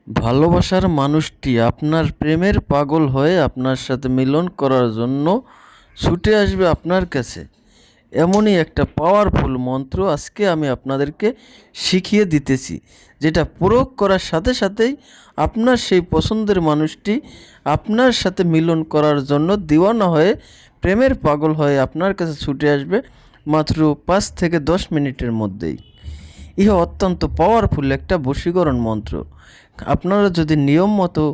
ভালোবাসার মানুষটি আপনার প্রেমের পাগল হয়ে আপনার সাথে মিলন করার জন্য ছুটে আসবে আপনার কাছে। এমনই একটা পাওয়ারফুল মন্ত্র আজকে আমি আপনাদেরকে শিখিয়ে দিতেছি, যেটা প্রয়োগ করার সাথে সাথেই আপনার সেই পছন্দের মানুষটি আপনার সাথে মিলন করার জন্য দিওয়ানা হয়ে প্রেমের পাগল হয়ে আপনার কাছে ছুটে আসবে মাত্র 5 থেকে 10 মিনিটের মধ্যেই। ইহা অত্যন্ত পাওয়ারফুল একটা বশীকরণ মন্ত্র। আপনারা যদি নিয়ম মতো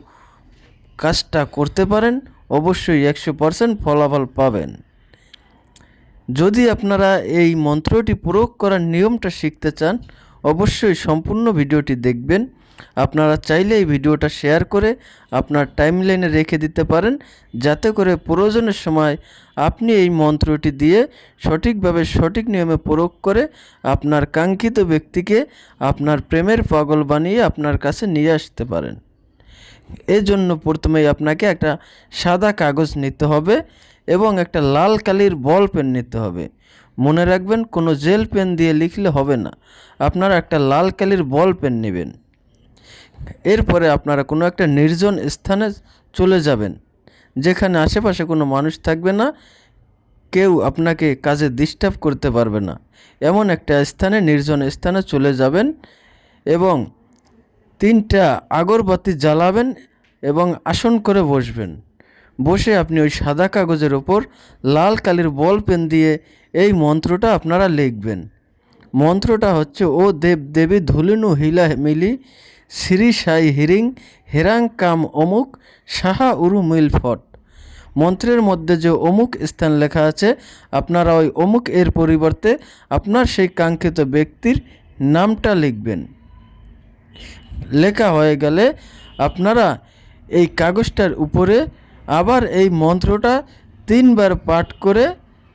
কাজটা করতে পারেন, অবশ্যই 100% ফলাফল পাবেন। যদি আপনারা এই মন্ত্রটি প্রয়োগ করার নিয়মটা শিখতে চান, অবশ্যই সম্পূর্ণ ভিডিওটি দেখবেন। আপনারা চাইলে এই ভিডিওটা শেয়ার করে আপনার টাইমলাইনে রেখে দিতে পারেন, যাতে করে প্রয়োজনের সময় আপনি এই মন্ত্রটি দিয়ে সঠিকভাবে সঠিক নিয়মে প্রয়োগ করে আপনার কাঙ্ক্ষিত ব্যক্তিকে আপনার প্রেমের পাগল বানিয়ে আপনার কাছে নিয়ে আসতে পারেন। এর জন্য প্রথমেই আপনাকে একটা সাদা কাগজ নিতে হবে এবং একটা লাল কালির বল পেন নিতে হবে। মনে রাখবেন, কোনো জেল পেন দিয়ে লিখলে হবে না, আপনারা একটা লাল কালির বল পেন নেবেন। এরপরে আপনারা কোনো একটা নির্জন স্থানে চলে যাবেন, যেখানে আশেপাশে কোনো মানুষ থাকবে না, কেউ আপনাকে কাজে ডিস্টার্ব করতে পারবে না। এমন একটা স্থানে, নির্জন স্থানে চলে যাবেন এবং 3টা আগরবাতি জ্বালাবেন এবং আসন করে বসবেন। বসে আপনি ওই সাদা কাগজের ওপর লাল কালির বল পেন দিয়ে এই মন্ত্রটা আপনারা লিখবেন। মন্ত্রটা হচ্ছে, ও দেব দেবী ধুলিনু হিলা মিলি শ্রী সাই হিরিং হেরাং কাম অমুক সাহা উরু মিল ফট। মন্ত্রের মধ্যে যে অমুক স্থান লেখা আছে, আপনারা ওই অমুক এর পরিবর্তে আপনার সেই কাঙ্ক্ষিত ব্যক্তির নামটা লিখবেন। লেখা হয়ে গেলে আপনারা এই কাগজটার উপরে আবার এই মন্ত্রটা 3বার পাঠ করে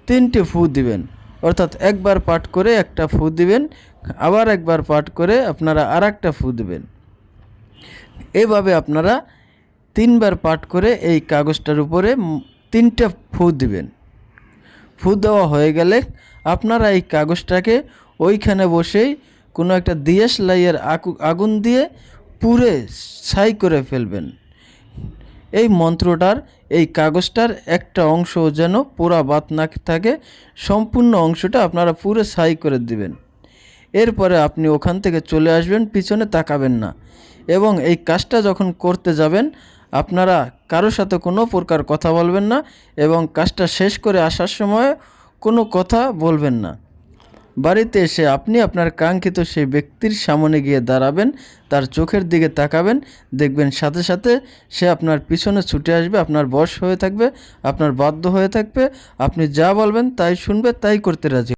3টে ফু দিবেন। অর্থাৎ একবার পাঠ করে একটা ফু দিবেন, আবার একবার পাঠ করে আপনারা আরেকটা ফু দিবেন। এভাবে আপনারা 3বার পাঠ করে এই কাগজটার উপরে 3টা ফু দিবেন। ফু দেওয়া হয়ে গেলে আপনারা এই কাগজটাকে ওইখানে বসেই কোনো একটা দিয়াশলাইয়ের আগুন দিয়ে পুড়ে ছাই করে ফেলবেন। এই মন্ত্রটার, এই কাগজটার একটা অংশ যেন পোড়া বাদ না থাকে, সম্পূর্ণ অংশটা আপনারা পুরো ছাই করে দিবেন। এরপরে আপনি ওখান থেকে চলে আসবেন, পিছনে তাকাবেন না। এবং এই কাজটা যখন করতে যাবেন, আপনারা কারোর সাথে কোনো প্রকার কথা বলবেন না এবং কাজটা শেষ করে আসার সময় কোনো কথা বলবেন না। বাড়িতে এসে আপনি আপনার কাঙ্ক্ষিত সেই ব্যক্তির সামনে গিয়ে দাঁড়াবেন, তার চোখের দিকে তাকাবেন, দেখবেন সাথে সাথে সে আপনার পিছনে ছুটে আসবে, আপনার বশ হয়ে থাকবে, আপনার বাধ্য হয়ে থাকবে, আপনি যা বলবেন তাই শুনবে, তাই করতে রাজি।